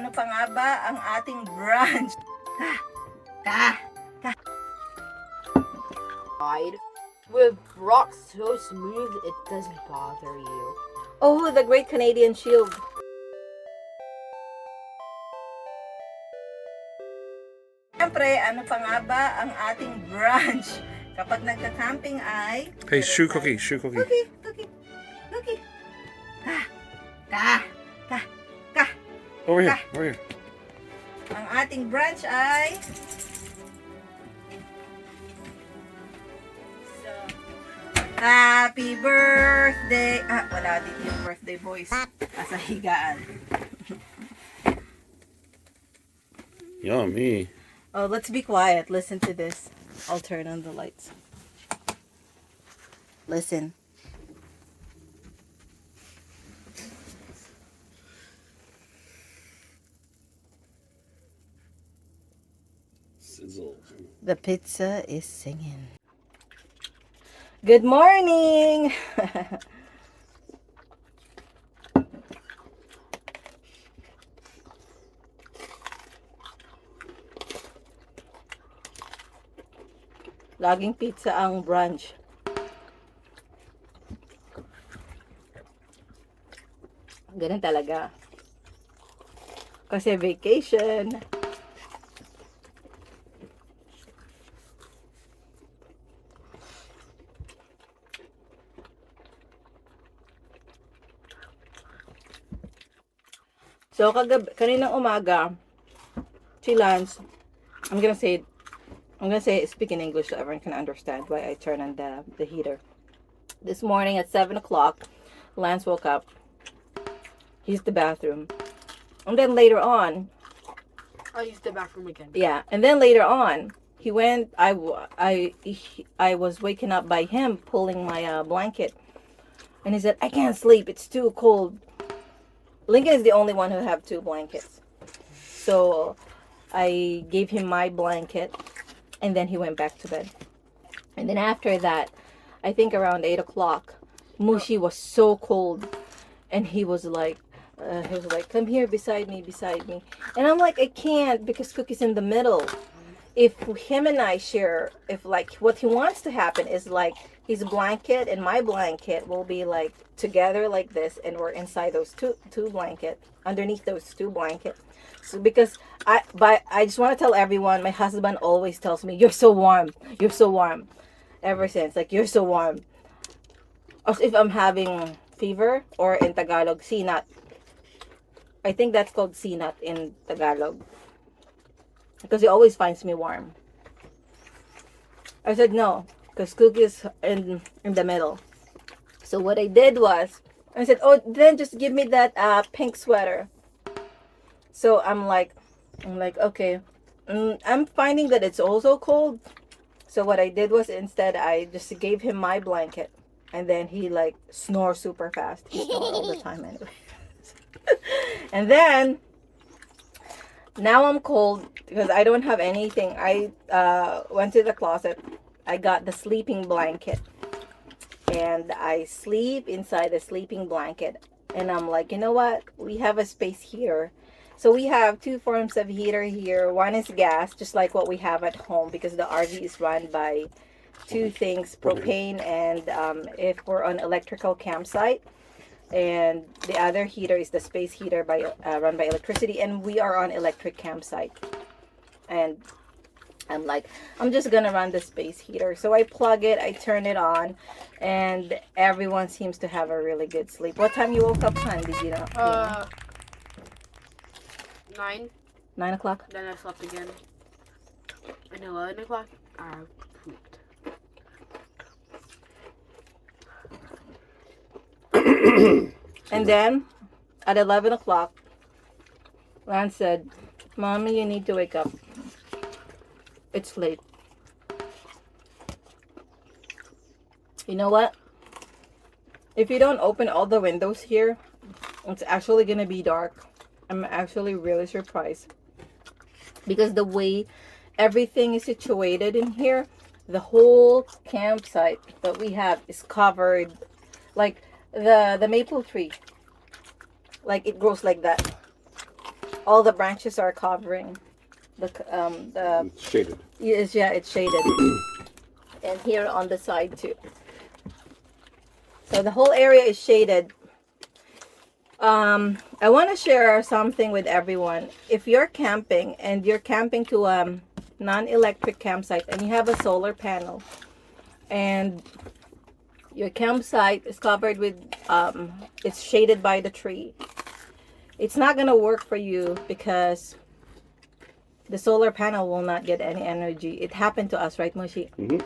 ano pa nga ba ang ating brunch? With rocks so smooth it doesn't bother you. Oh, the Great Canadian Shield. Siyempre, ano pa nga ba ang ating brunch? Kapag nagka-camping ay... Hey, shoe cookie, shoe cookie. Cookie. Over here, over here. Ang ating brunch ay... Happy birthday! Wala din yung birthday voice. Sa higaan. Yummy. Oh, let's be quiet. Listen to this. I'll turn on the lights. Listen. Sizzle. The pizza is singing. Good morning! Laging pizza ang brunch. Ganun talaga. Kasi vacation. So, kaninang umaga, si Lance, I'm gonna say, speak in English so everyone can understand why I turn on the heater. This morning at 7 o'clock, Lance woke up. He used the bathroom. And then later on, I used the bathroom again. yeah, and then later on, he went, I was waken up by him pulling my blanket. And he said, I can't sleep, it's too cold. Lincoln is the only one who have 2 blankets. So I gave him my blanket and then he went back to bed. And then after that, I think around 8 o'clock, Mushi was so cold and he was like, come here beside me. And I'm like, I can't because Cookie's in the middle. If him and I share, if like what he wants to happen is like his blanket and my blanket will be like together like this, and we're inside those two blanket, underneath those 2 blanket. So because I just want to tell everyone, my husband always tells me, you're so warm, ever since, like, you're so warm. As if I'm having fever, or in Tagalog, sinat. I think that's called sinat in Tagalog. Because he always finds me warm. I said no, because Cookie's in the middle. So what I did was, I said, oh, then just give me that pink sweater. So I'm like, okay. I'm finding that it's also cold. So what I did was, instead, I just gave him my blanket. And then he like snores super fast. He snores all the time anyway. And then, now I'm cold because I don't have anything. I went to the closet. I got the sleeping blanket. And I sleep inside the sleeping blanket. And I'm like, you know what? We have a space heater. So we have 2 forms of heater here. One is gas, just like what we have at home, because the RV is run by 2 things, propane and if we're on electrical campsite. And the other heater is the space heater run by electricity, and we are on electric campsite. And I'm like, I'm just gonna run the space heater. So I plug it, I turn it on, and everyone seems to have a really good sleep. What time you woke up, hon? Did you know? 9. 9 o'clock? Then I slept again. And 11 o'clock, I pooped. And then, at 11 o'clock, Lance said, Mommy, you need to wake up. It's late. You know what? If you don't open all the windows here, it's actually going to be dark. I'm actually really surprised. Because the way everything is situated in here, the whole campsite that we have is covered. Like the maple tree. Like it grows like that. all the branches are covering the It's shaded. it's shaded. And here on the side too. So the whole area is shaded. I want to share something with everyone. If you're camping and you're camping to a non-electric campsite and you have a solar panel and your campsite is covered with it's shaded by the tree, it's not gonna work for you because the solar panel will not get any energy. It happened to us, right, Mushi? Mm-hmm.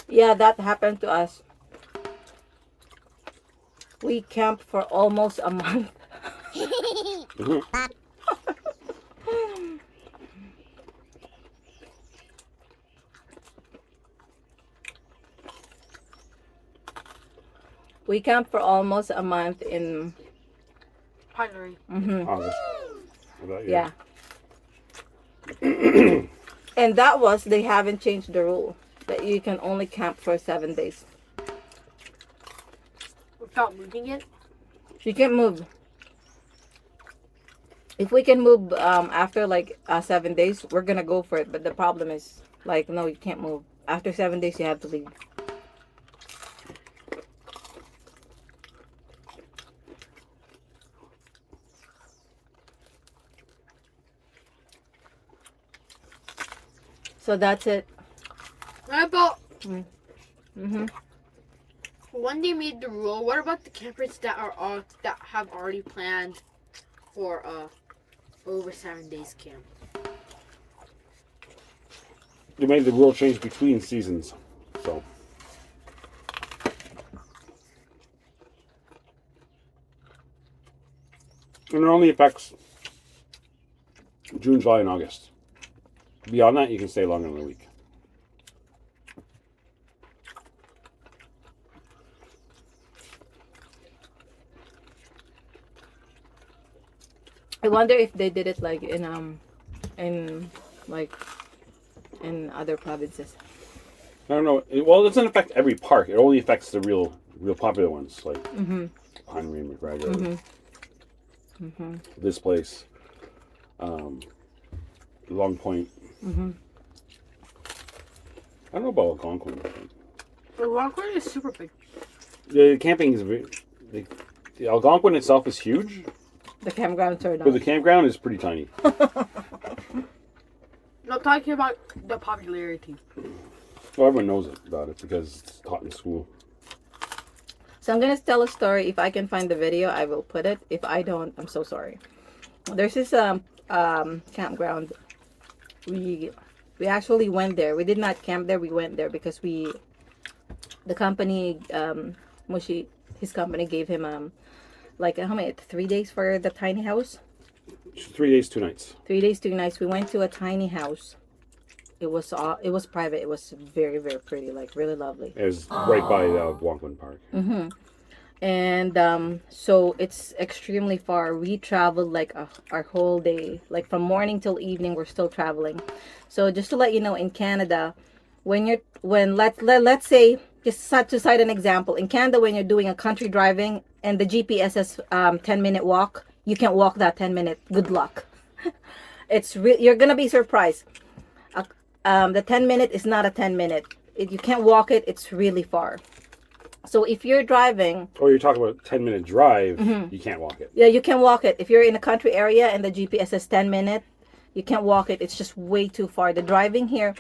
Yeah, that happened to us. We camped for almost a month. Mm-hmm. We camped for almost a month in Pottery. August. About, yeah. And that was, they haven't changed the rule that you can only camp for 7 days. Without moving it? You can't move. If we can move after like 7 days, we're gonna go for it. But the problem is, like, no, you can't move. After 7 days, you have to leave. So that's it. What about Mm-hmm. when they made the rule? What about the campers that that have already planned for over 7 days camp? They made the rule change between seasons, so. And it only affects June, July, and August. Beyond that, you can stay longer than a week. I wonder if they did it like in other provinces. I don't know. Well, it doesn't affect every park. It only affects the real popular ones, like Henry and McGregor. This place, Long Point. I don't know about Algonquin. The Algonquin is super big. The camping is the Algonquin itself is huge, The campgrounds are but the not. campground is pretty tiny. No, I'm talking about the popularity. Well, everyone knows about it because it's taught in school. So I'm gonna tell a story. If I can find the video, I will put it. If I don't, I'm so sorry. There's this campground. We actually went there. We did not camp there. We went there because the company Mushi, his company gave him like how many 3 days for the tiny house. 3 days, 2 nights. 3 days, 2 nights. We went to a tiny house. It was private. It was very, very pretty, like really lovely. It was right by the Algonquin Park. And so it's extremely far. We traveled like our whole day, like from morning till evening. We're still traveling. So just to let you know, in Canada, let's say, just to cite an example, in Canada, when you're doing a country driving and the GPS says 10-minute walk, you can't walk that 10 minute. Good luck. You're gonna be surprised. The 10-minute is not a 10-minute. You can't walk it. It's really far. So if you're driving, Or you're talking about 10-minute drive, you can't walk it. yeah, you can walk it. If you're in a country area and the GPS says 10-minute, you can't walk it. It's just way too far. The driving here,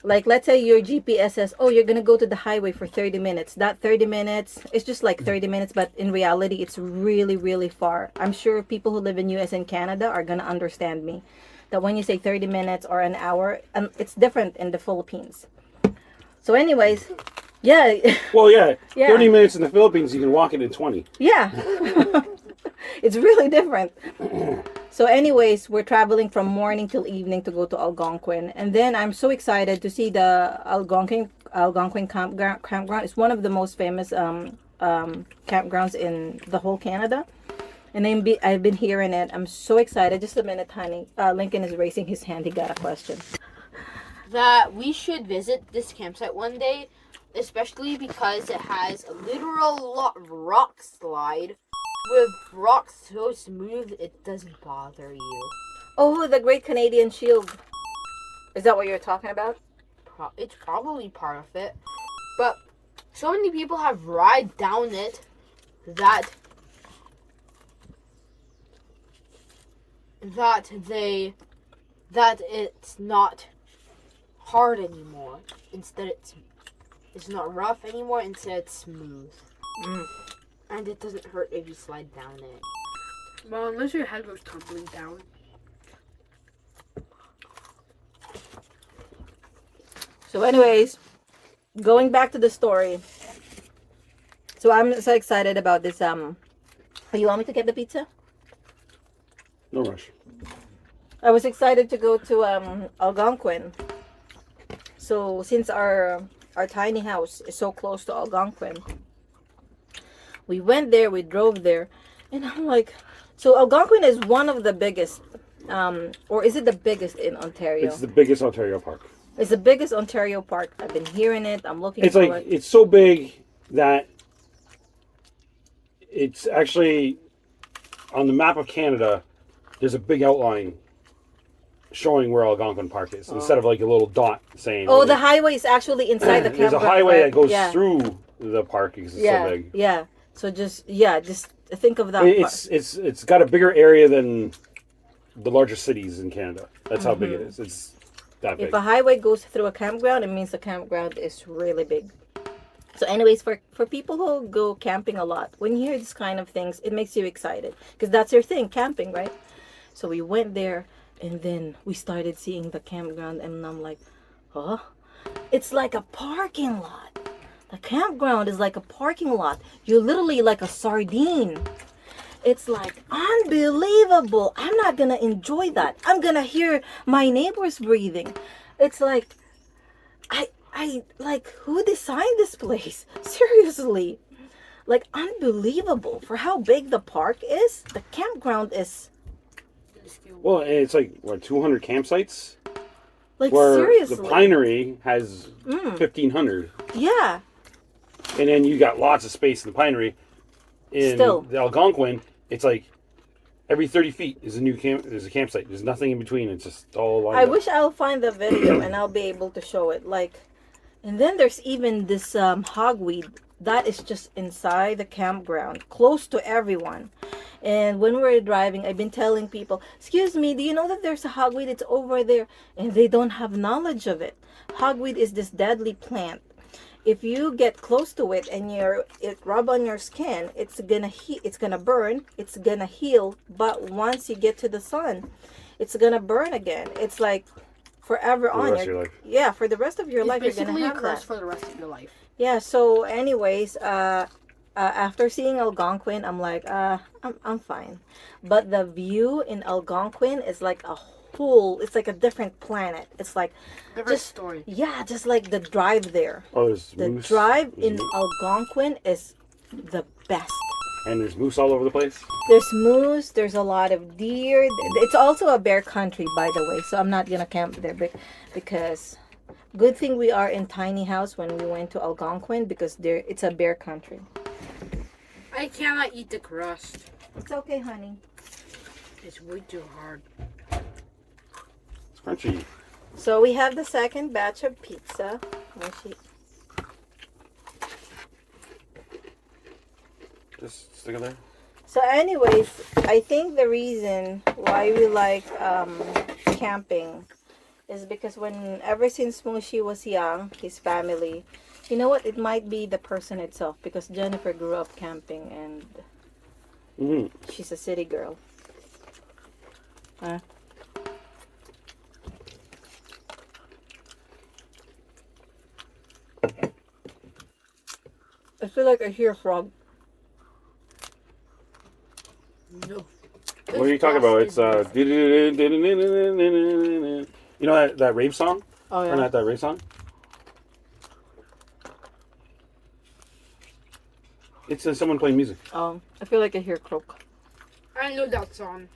like let's say your GPS says, oh, you're gonna go to the highway for 30 minutes. That 30 minutes, it's just like 30 minutes, but in reality, it's really, really far. I'm sure people who live in US and Canada are gonna understand me. That when you say 30 minutes or an hour, it's different in the Philippines. So anyways, yeah. Well, yeah, Yeah. 30 minutes in the Philippines, you can walk it in 20. Yeah. It's really different. So anyways, we're traveling from morning till evening to go to Algonquin. And then I'm so excited to see the Algonquin Campground. It's one of the most famous campgrounds in the whole Canada. And I've been hearing it. I'm so excited. Just a minute, honey. Lincoln is raising his hand. He got a question. That we should visit this campsite one day especially because it has a literal rock slide with rocks so smooth it doesn't bother you. Oh, the Great Canadian Shield. Is that what you're talking about? It's probably part of it, but so many people have ride down it that it's not hard anymore. Instead, it's not rough anymore. Instead, it's smooth, and it doesn't hurt if you slide down it. Well, unless your head goes tumbling down. So, anyways, going back to the story. So I'm so excited about this. You want me to get the pizza? No rush. I was excited to go to Algonquin. So since our tiny house is so close to Algonquin, we went there. We drove there, and I'm like, so Algonquin is one of the biggest, or is it the biggest in Ontario? It's the biggest Ontario park. It's the biggest Ontario park. I've been hearing it. I'm looking It's for like it. it's so big that it's actually on the map of Canada. There's a big outline showing where Algonquin Park is instead of like a little dot saying. Oh, the highway is actually inside the campground. There's a highway right? that goes Yeah. through the park because it's Yeah, so big. yeah. So just think of that. It's got a bigger area than the largest cities in Canada. That's how big it is. It's that big. If a highway goes through a campground, it means the campground is really big. So anyways, for people who go camping a lot, when you hear this kind of things, it makes you excited because that's your thing, camping, right? So we went there and then we started seeing the campground and I'm like, huh? It's like a parking lot. The campground is like a parking lot. You're literally like a sardine. It's like unbelievable. I'm not gonna enjoy that. I'm gonna hear my neighbors breathing. It's like I like, who designed this place? Seriously. Like, unbelievable. For how big the park is, the campground is, Well, it's like what 200 campsites. like, Where seriously. the Pinery has 1,500, Yeah. and then you got lots of space in the Pinery. In Still. the Algonquin, it's like every 30 feet is a new there's a campsite. There's nothing in between. It's just all lined I up. wish I'll find the video and I'll be able to show it. Like, and then there's even this hogweed that is just inside the campground, close to everyone. And when we're driving, I've been telling people, excuse me, do you know that there's a hogweed? It's over there. And they don't have knowledge of it. Hogweed is this deadly plant. If you get close to it and it rub on your skin, it's gonna burn, it's gonna heal, but once you get to the sun, it's gonna burn again. It's like forever For the on rest of your life. Yeah, for the rest of your life you're Basically gonna a have curse that. for the rest of your life. Yeah, so anyways, after seeing Algonquin, I'm like, I'm fine. But the view in Algonquin is like it's like a different planet. It's like Different story. yeah, just like the drive there. Oh, there's The moose. drive There's in moose. Algonquin is the best. And there's moose all over the place. There's moose, there's a lot of deer. It's also a bear country, by the way, so I'm not gonna camp there because good thing we are in tiny house when we went to Algonquin because it's a bear country. I cannot eat the crust. It's okay, honey. It's way too hard. It's crunchy. So we have the second batch of pizza. Just stick it there. So anyways, I think the reason why we like camping is because ever since Mushi was young, his family, you know what, it might be the person itself because Jennifer grew up camping and she's a city girl. I feel like I hear a frog. No. What are you talking about? It's you know that rave song? Oh Or not that rave song? It's someone playing music. I feel like I hear croak. I know that song.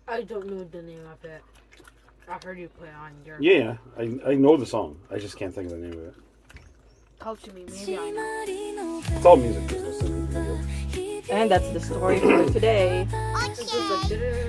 I don't know the name of it. I've heard you play on your. Yeah, I know the song. I just can't think of the name of it. Tell it to me. Maybe I know. It's all music. There's no singing video. And that's the story for today. It's just like.